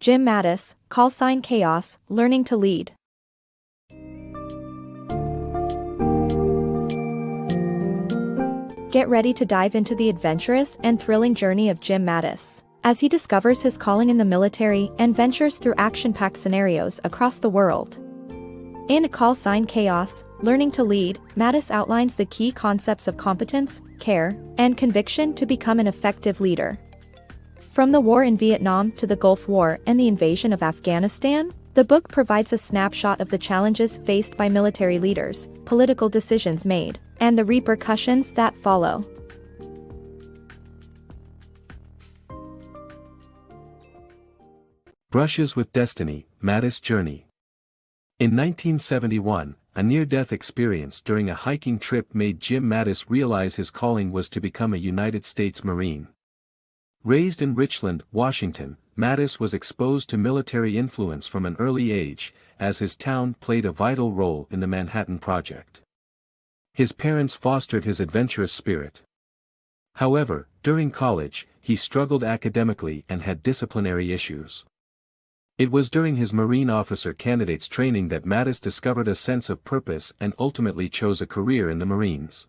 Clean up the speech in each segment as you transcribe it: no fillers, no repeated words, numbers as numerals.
Jim Mattis, callsign Chaos, Learning to Lead. Get ready to dive into the adventurous and thrilling journey of Jim Mattis, as he discovers his calling in the military and ventures through action-packed scenarios across the world. In Callsign Chaos, Learning to Lead, Mattis outlines the key concepts of competence, care, and conviction to become an effective leader. From the war in Vietnam to the Gulf War and the invasion of Afghanistan, the book provides a snapshot of the challenges faced by military leaders, political decisions made, and the repercussions that follow. Brushes with Destiny, Mattis' Journey. In 1971, a near-death experience during a hiking trip made Jim Mattis realize his calling was to become a United States Marine. Raised in Richland, Washington, Mattis was exposed to military influence from an early age, as his town played a vital role in the Manhattan Project. His parents fostered his adventurous spirit. However, during college, he struggled academically and had disciplinary issues. It was during his Marine officer candidates training that Mattis discovered a sense of purpose and ultimately chose a career in the Marines.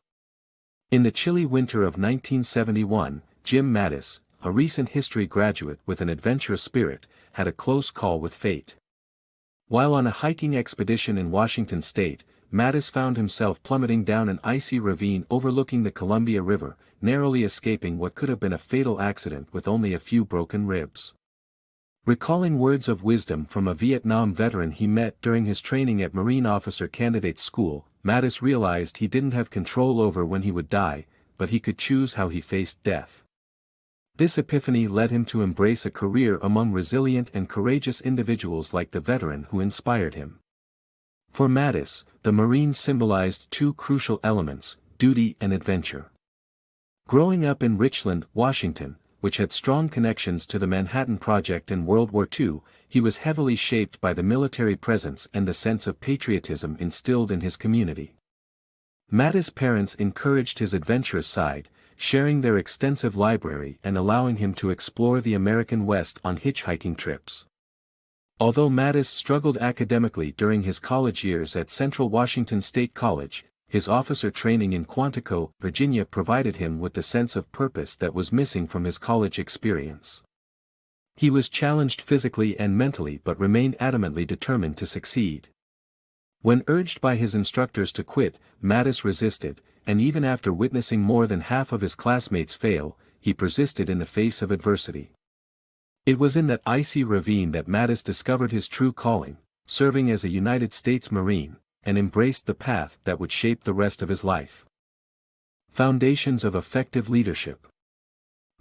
In the chilly winter of 1971, Jim Mattis, a recent history graduate with an adventurous spirit, had a close call with fate. While on a hiking expedition in Washington state, Mattis found himself plummeting down an icy ravine overlooking the Columbia River, narrowly escaping what could have been a fatal accident with only a few broken ribs. Recalling words of wisdom from a Vietnam veteran he met during his training at Marine Officer Candidate School, Mattis realized he didn't have control over when he would die, but he could choose how he faced death. This epiphany led him to embrace a career among resilient and courageous individuals like the veteran who inspired him. For Mattis, the Marines symbolized two crucial elements, duty and adventure. Growing up in Richland, Washington, which had strong connections to the Manhattan Project and World War II, he was heavily shaped by the military presence and the sense of patriotism instilled in his community. Mattis' parents encouraged his adventurous side, sharing their extensive library and allowing him to explore the American West on hitchhiking trips. Although Mattis struggled academically during his college years at Central Washington State College, his officer training in Quantico, Virginia provided him with the sense of purpose that was missing from his college experience. He was challenged physically and mentally but remained adamantly determined to succeed. When urged by his instructors to quit, Mattis resisted, and even after witnessing more than half of his classmates fail, he persisted in the face of adversity. It was in that icy ravine that Mattis discovered his true calling, serving as a United States Marine, and embraced the path that would shape the rest of his life. Foundations of Effective Leadership.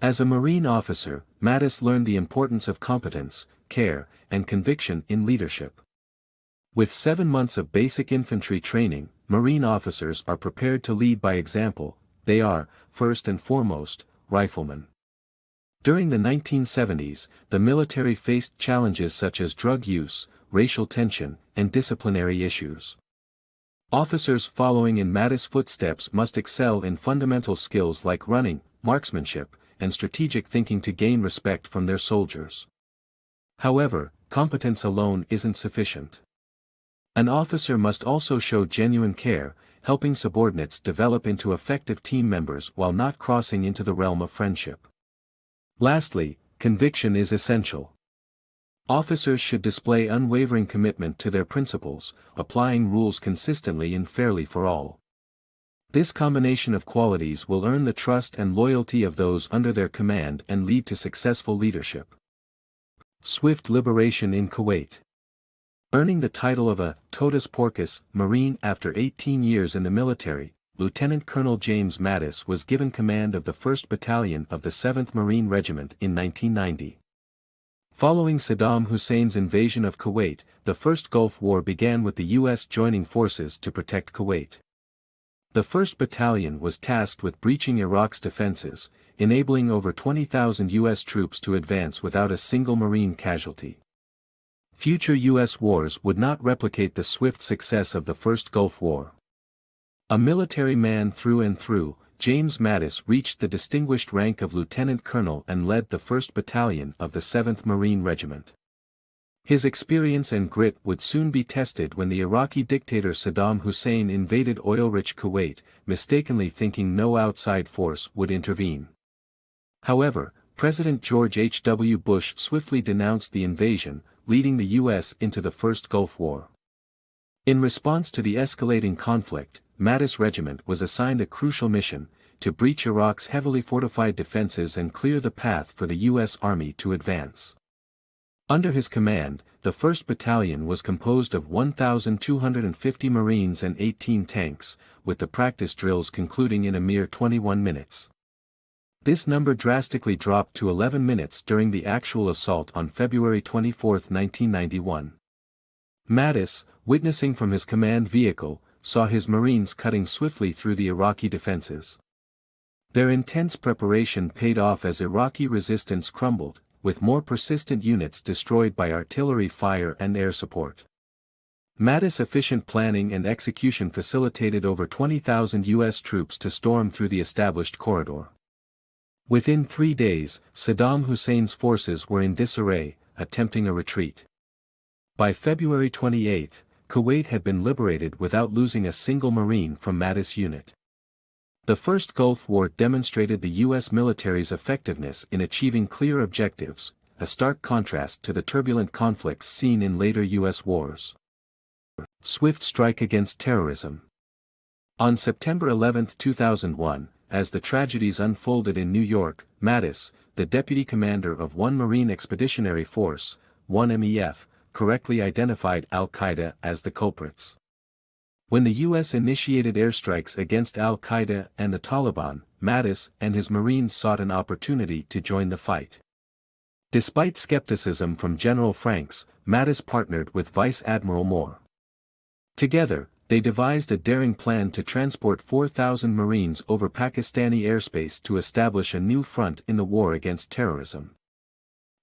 As a Marine officer, Mattis learned the importance of competence, care, and conviction in leadership. With 7 months of basic infantry training, Marine officers are prepared to lead by example. They are, first and foremost, riflemen. During the 1970s, the military faced challenges such as drug use, racial tension, and disciplinary issues. Officers following in Mattis' footsteps must excel in fundamental skills like running, marksmanship, and strategic thinking to gain respect from their soldiers. However, competence alone isn't sufficient. An officer must also show genuine care, helping subordinates develop into effective team members while not crossing into the realm of friendship. Lastly, conviction is essential. Officers should display unwavering commitment to their principles, applying rules consistently and fairly for all. This combination of qualities will earn the trust and loyalty of those under their command and lead to successful leadership. Swift liberation in Kuwait. Earning the title of a totus porcus Marine after 18 years in the military, Lieutenant Colonel James Mattis was given command of the 1st Battalion of the 7th Marine Regiment in 1990. Following Saddam Hussein's invasion of Kuwait, the First Gulf War began with the U.S. joining forces to protect Kuwait. The 1st Battalion was tasked with breaching Iraq's defenses, enabling over 20,000 U.S. troops to advance without a single Marine casualty. Future U.S. wars would not replicate the swift success of the First Gulf War. A military man through and through, James Mattis reached the distinguished rank of lieutenant colonel and led the 1st Battalion of the 7th Marine Regiment. His experience and grit would soon be tested when the Iraqi dictator Saddam Hussein invaded oil-rich Kuwait, mistakenly thinking no outside force would intervene. However, President George H.W. Bush swiftly denounced the invasion, leading the U.S. into the First Gulf War. In response to the escalating conflict, Mattis' regiment was assigned a crucial mission, to breach Iraq's heavily fortified defenses and clear the path for the U.S. Army to advance. Under his command, the 1st Battalion was composed of 1,250 Marines and 18 tanks, with the practice drills concluding in a mere 21 minutes. This number drastically dropped to 11 minutes during the actual assault on February 24, 1991. Mattis, witnessing from his command vehicle, saw his Marines cutting swiftly through the Iraqi defenses. Their intense preparation paid off as Iraqi resistance crumbled, with more persistent units destroyed by artillery fire and air support. Mattis' efficient planning and execution facilitated over 20,000 U.S. troops to storm through the established corridor. Within 3 days, Saddam Hussein's forces were in disarray, attempting a retreat. By February 28, Kuwait had been liberated without losing a single Marine from Mattis' unit. The First Gulf War demonstrated the U.S. military's effectiveness in achieving clear objectives, a stark contrast to the turbulent conflicts seen in later U.S. wars. Swift strike against terrorism. On September 11, 2001, as the tragedies unfolded in New York, Mattis, the deputy commander of 1 Marine Expeditionary Force, 1 MEF, correctly identified al-Qaeda as the culprits. When the U.S. initiated airstrikes against al-Qaeda and the Taliban, Mattis and his Marines sought an opportunity to join the fight. Despite skepticism from General Franks, Mattis partnered with Vice Admiral Moore. Together, they devised a daring plan to transport 4,000 Marines over Pakistani airspace to establish a new front in the war against terrorism.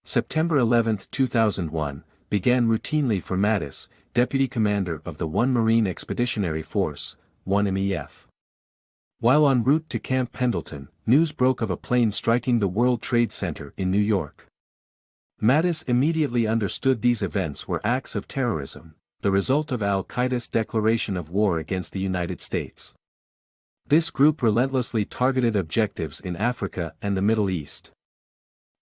September 11, 2001, began routinely for Mattis, deputy commander of the 1 Marine Expeditionary Force, 1 MEF. While en route to Camp Pendleton, news broke of a plane striking the World Trade Center in New York. Mattis immediately understood these events were acts of terrorism, the result of al-Qaeda's declaration of war against the United States. This group relentlessly targeted objectives in Africa and the Middle East.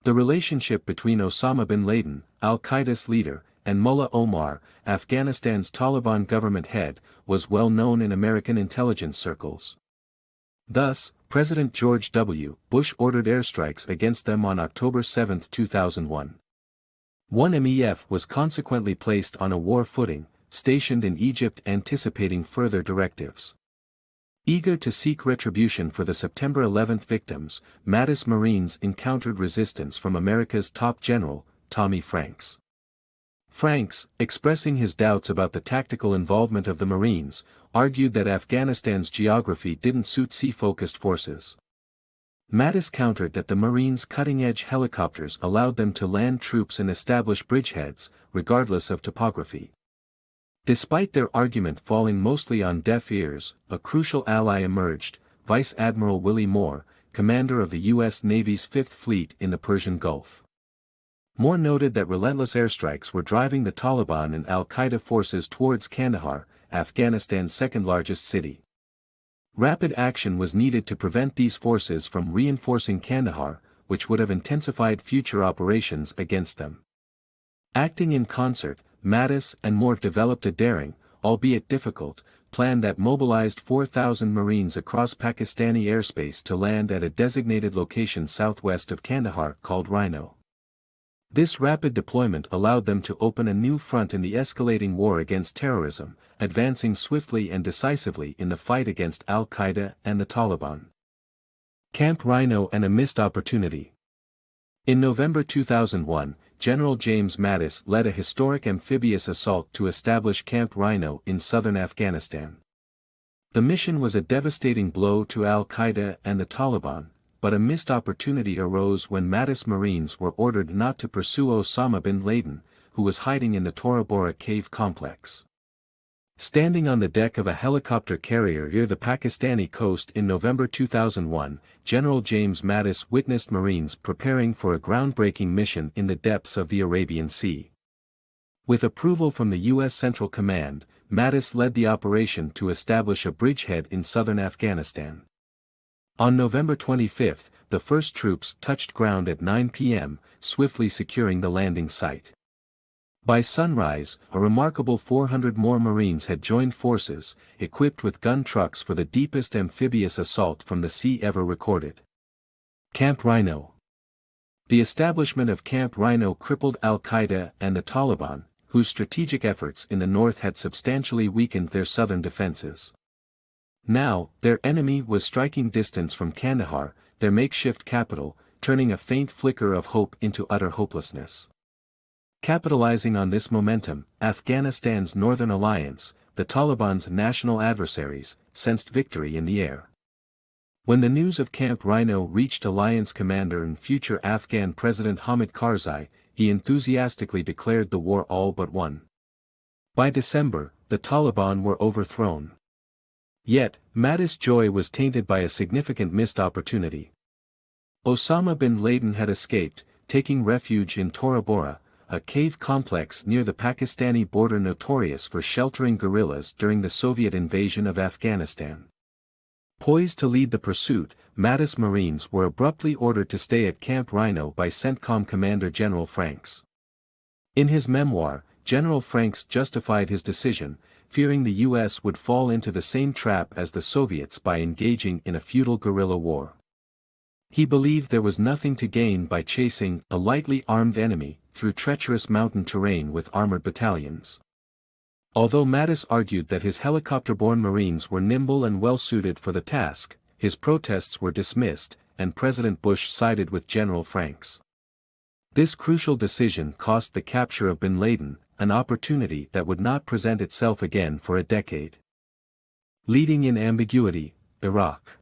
The relationship between Osama bin Laden, al-Qaeda's leader, and Mullah Omar, Afghanistan's Taliban government head, was well known in American intelligence circles. Thus, President George W. Bush ordered airstrikes against them on October 7, 2001. 1 MEF was consequently placed on a war footing, stationed in Egypt anticipating further directives. Eager to seek retribution for the September 11 victims, Mattis Marines encountered resistance from America's top general, Tommy Franks. Franks, expressing his doubts about the tactical involvement of the Marines, argued that Afghanistan's geography didn't suit sea-focused forces. Mattis countered that the Marines' cutting-edge helicopters allowed them to land troops and establish bridgeheads, regardless of topography. Despite their argument falling mostly on deaf ears, a crucial ally emerged, Vice Admiral Willie Moore, commander of the U.S. Navy's Fifth Fleet in the Persian Gulf. Moore noted that relentless airstrikes were driving the Taliban and al-Qaeda forces towards Kandahar, Afghanistan's second-largest city. Rapid action was needed to prevent these forces from reinforcing Kandahar, which would have intensified future operations against them. Acting in concert, Mattis and Moore developed a daring, albeit difficult, plan that mobilized 4,000 Marines across Pakistani airspace to land at a designated location southwest of Kandahar called Rhino. This rapid deployment allowed them to open a new front in the escalating war against terrorism, advancing swiftly and decisively in the fight against al-Qaeda and the Taliban. Camp Rhino and a missed opportunity. In November 2001, General James Mattis led a historic amphibious assault to establish Camp Rhino in southern Afghanistan. The mission was a devastating blow to al-Qaeda and the Taliban, but a missed opportunity arose when Mattis Marines were ordered not to pursue Osama bin Laden, who was hiding in the Tora Bora cave complex. Standing on the deck of a helicopter carrier near the Pakistani coast in November 2001, General James Mattis witnessed Marines preparing for a groundbreaking mission in the depths of the Arabian Sea. With approval from the U.S. Central Command, Mattis led the operation to establish a bridgehead in southern Afghanistan. On November 25, the first troops touched ground at 9 p.m., swiftly securing the landing site. By sunrise, a remarkable 400 more Marines had joined forces, equipped with gun trucks for the deepest amphibious assault from the sea ever recorded. Camp Rhino. The establishment of Camp Rhino crippled al-Qaeda and the Taliban, whose strategic efforts in the north had substantially weakened their southern defenses. Now, their enemy was striking distance from Kandahar, their makeshift capital, turning a faint flicker of hope into utter hopelessness. Capitalizing on this momentum, Afghanistan's Northern Alliance, the Taliban's national adversaries, sensed victory in the air. When the news of Camp Rhino reached Alliance commander and future Afghan President Hamid Karzai, he enthusiastically declared the war all but won. By December, the Taliban were overthrown. Yet, Mattis' joy was tainted by a significant missed opportunity. Osama bin Laden had escaped, taking refuge in Tora Bora, a cave complex near the Pakistani border notorious for sheltering guerrillas during the Soviet invasion of Afghanistan. Poised to lead the pursuit, Mattis' Marines were abruptly ordered to stay at Camp Rhino by CENTCOM Commander General Franks. In his memoir, General Franks justified his decision, fearing the U.S. would fall into the same trap as the Soviets by engaging in a futile guerrilla war. He believed there was nothing to gain by chasing a lightly armed enemy through treacherous mountain terrain with armored battalions. Although Mattis argued that his helicopter-borne Marines were nimble and well-suited for the task, his protests were dismissed, and President Bush sided with General Franks. This crucial decision cost the capture of bin Laden, an opportunity that would not present itself again for a decade. Leading in Ambiguity, Iraq.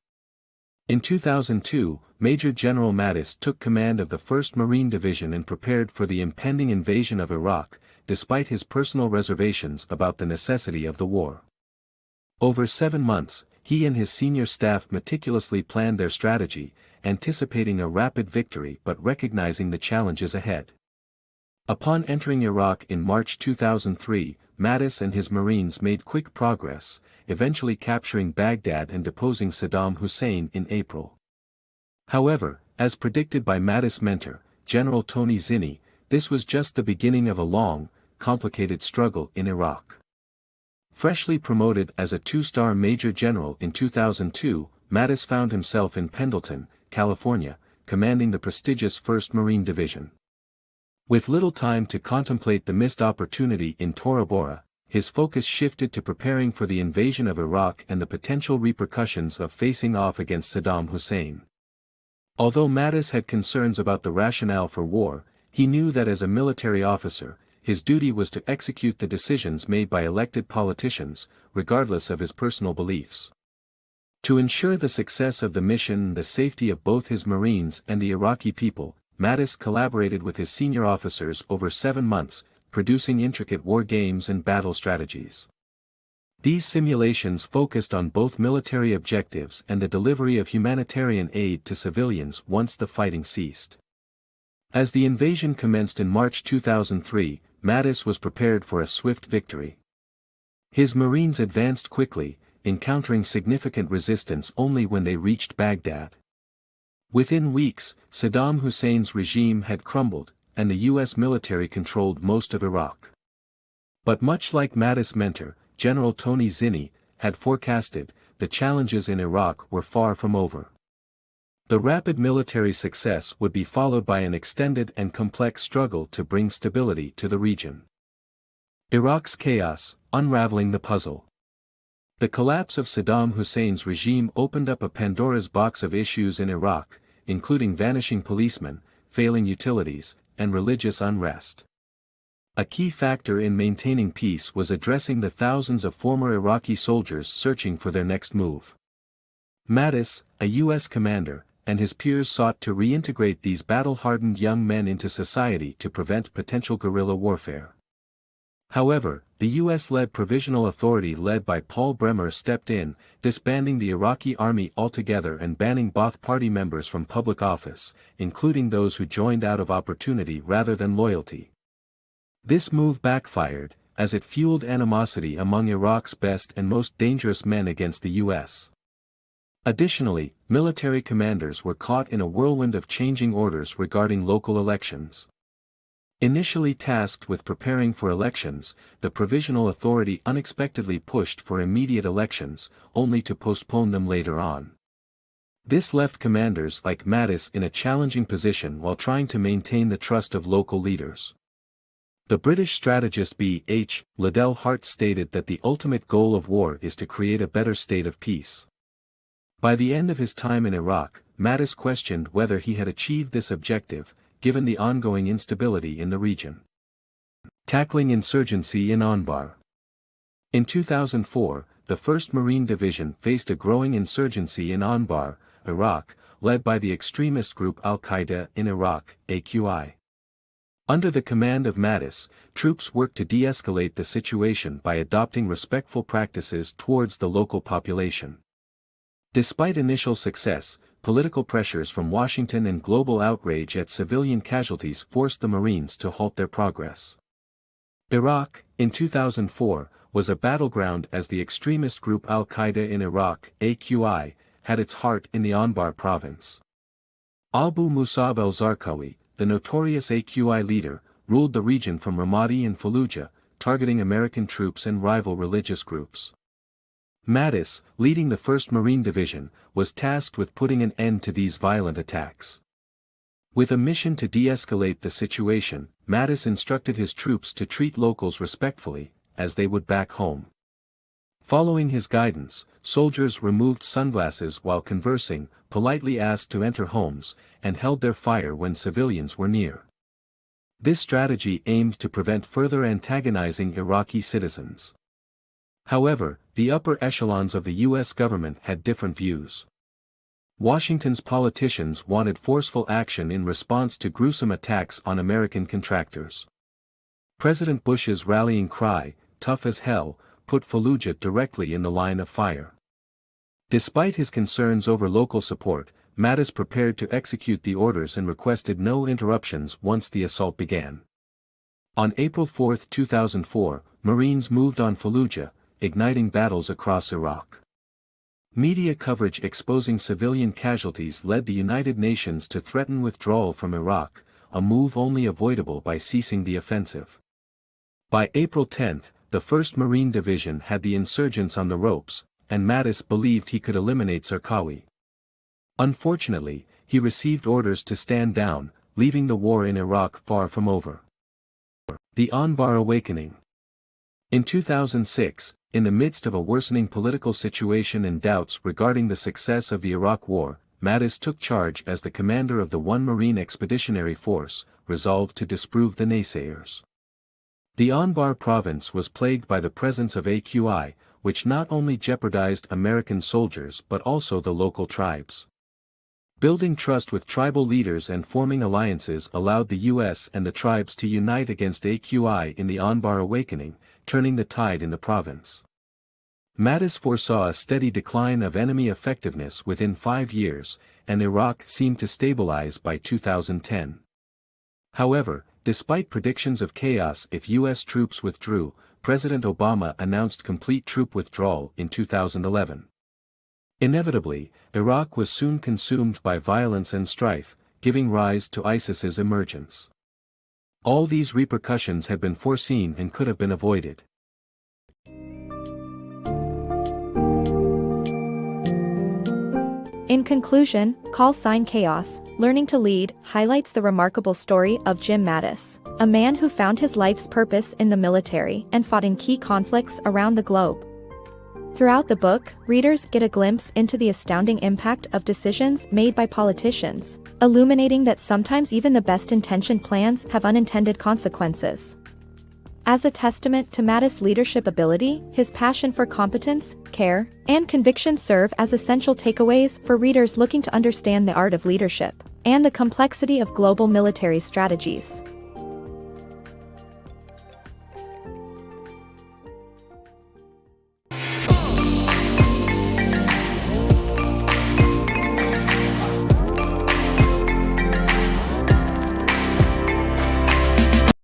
In 2002, Major General Mattis took command of the 1st Marine Division and prepared for the impending invasion of Iraq, despite his personal reservations about the necessity of the war. Over 7 months, he and his senior staff meticulously planned their strategy, anticipating a rapid victory but recognizing the challenges ahead. Upon entering Iraq in March 2003, Mattis and his Marines made quick progress, eventually capturing Baghdad and deposing Saddam Hussein in April. However, as predicted by Mattis' mentor, General Tony Zinni, this was just the beginning of a long, complicated struggle in Iraq. Freshly promoted as a 2-star Major General in 2002, Mattis found himself in Pendleton, California, commanding the prestigious 1st Marine Division. With little time to contemplate the missed opportunity in Tora Bora, his focus shifted to preparing for the invasion of Iraq and the potential repercussions of facing off against Saddam Hussein. Although Mattis had concerns about the rationale for war, he knew that as a military officer, his duty was to execute the decisions made by elected politicians, regardless of his personal beliefs. To ensure the success of the mission and the safety of both his Marines and the Iraqi people, Mattis collaborated with his senior officers over 7 months, producing intricate war games and battle strategies. These simulations focused on both military objectives and the delivery of humanitarian aid to civilians once the fighting ceased. As the invasion commenced in March 2003, Mattis was prepared for a swift victory. His Marines advanced quickly, encountering significant resistance only when they reached Baghdad. Within weeks, Saddam Hussein's regime had crumbled, and the U.S. military controlled most of Iraq. But much like Mattis' mentor, General Tony Zinni, had forecasted, the challenges in Iraq were far from over. The rapid military success would be followed by an extended and complex struggle to bring stability to the region. Iraq's chaos, unraveling the puzzle. The collapse of Saddam Hussein's regime opened up a Pandora's box of issues in Iraq, including vanishing policemen, failing utilities, and religious unrest. A key factor in maintaining peace was addressing the thousands of former Iraqi soldiers searching for their next move. Mattis, a U.S. commander, and his peers sought to reintegrate these battle-hardened young men into society to prevent potential guerrilla warfare. However, the U.S.-led Provisional Authority led by Paul Bremer stepped in, disbanding the Iraqi army altogether and banning Ba'ath Party members from public office, including those who joined out of opportunity rather than loyalty. This move backfired, as it fueled animosity among Iraq's best and most dangerous men against the U.S. Additionally, military commanders were caught in a whirlwind of changing orders regarding local elections. Initially tasked with preparing for elections, the Provisional Authority unexpectedly pushed for immediate elections, only to postpone them later on. This left commanders like Mattis in a challenging position while trying to maintain the trust of local leaders. The British strategist B.H. Liddell Hart stated that the ultimate goal of war is to create a better state of peace. By the end of his time in Iraq, Mattis questioned whether he had achieved this objective, given the ongoing instability in the region. Tackling insurgency in Anbar. In 2004, the 1st Marine Division faced a growing insurgency in Anbar, Iraq, led by the extremist group Al-Qaeda in Iraq, AQI. Under the command of Mattis, troops worked to de-escalate the situation by adopting respectful practices towards the local population. Despite initial success, political pressures from Washington and global outrage at civilian casualties forced the Marines to halt their progress. Iraq, in 2004, was a battleground as the extremist group Al-Qaeda in Iraq, AQI, had its heart in the Anbar province. Abu Musab al-Zarqawi, the notorious AQI leader, ruled the region from Ramadi and Fallujah, targeting American troops and rival religious groups. Mattis, leading the 1st Marine Division, was tasked with putting an end to these violent attacks. With a mission to de-escalate the situation, Mattis instructed his troops to treat locals respectfully, as they would back home. Following his guidance, soldiers removed sunglasses while conversing, politely asked to enter homes, and held their fire when civilians were near. This strategy aimed to prevent further antagonizing Iraqi citizens. However, the upper echelons of the U.S. government had different views. Washington's politicians wanted forceful action in response to gruesome attacks on American contractors. President Bush's rallying cry, "Tough as hell," put Fallujah directly in the line of fire. Despite his concerns over local support, Mattis prepared to execute the orders and requested no interruptions once the assault began. On April 4, 2004, Marines moved on Fallujah, igniting battles across Iraq. Media coverage exposing civilian casualties led the United Nations to threaten withdrawal from Iraq, a move only avoidable by ceasing the offensive. By April 10, the 1st Marine Division had the insurgents on the ropes, and Mattis believed he could eliminate Zarqawi. Unfortunately, he received orders to stand down, leaving the war in Iraq far from over. The Anbar Awakening. In 2006, in the midst of a worsening political situation and doubts regarding the success of the Iraq War, Mattis took charge as the commander of the 1 Marine Expeditionary Force, resolved to disprove the naysayers. The Anbar province was plagued by the presence of AQI, which not only jeopardized American soldiers but also the local tribes. Building trust with tribal leaders and forming alliances allowed the U.S. and the tribes to unite against AQI in the Anbar Awakening, turning the tide in the province. Mattis foresaw a steady decline of enemy effectiveness within 5 years, and Iraq seemed to stabilize by 2010. However, despite predictions of chaos if U.S. troops withdrew, President Obama announced complete troop withdrawal in 2011. Inevitably, Iraq was soon consumed by violence and strife, giving rise to ISIS's emergence. All these repercussions had been foreseen and could have been avoided. In conclusion, Call Sign Chaos, Learning to Lead, highlights the remarkable story of Jim Mattis, a man who found his life's purpose in the military and fought in key conflicts around the globe. Throughout the book, readers get a glimpse into the astounding impact of decisions made by politicians, illuminating that sometimes even the best-intentioned plans have unintended consequences. As a testament to Mattis' leadership ability, his passion for competence, care, and conviction serve as essential takeaways for readers looking to understand the art of leadership and the complexity of global military strategies.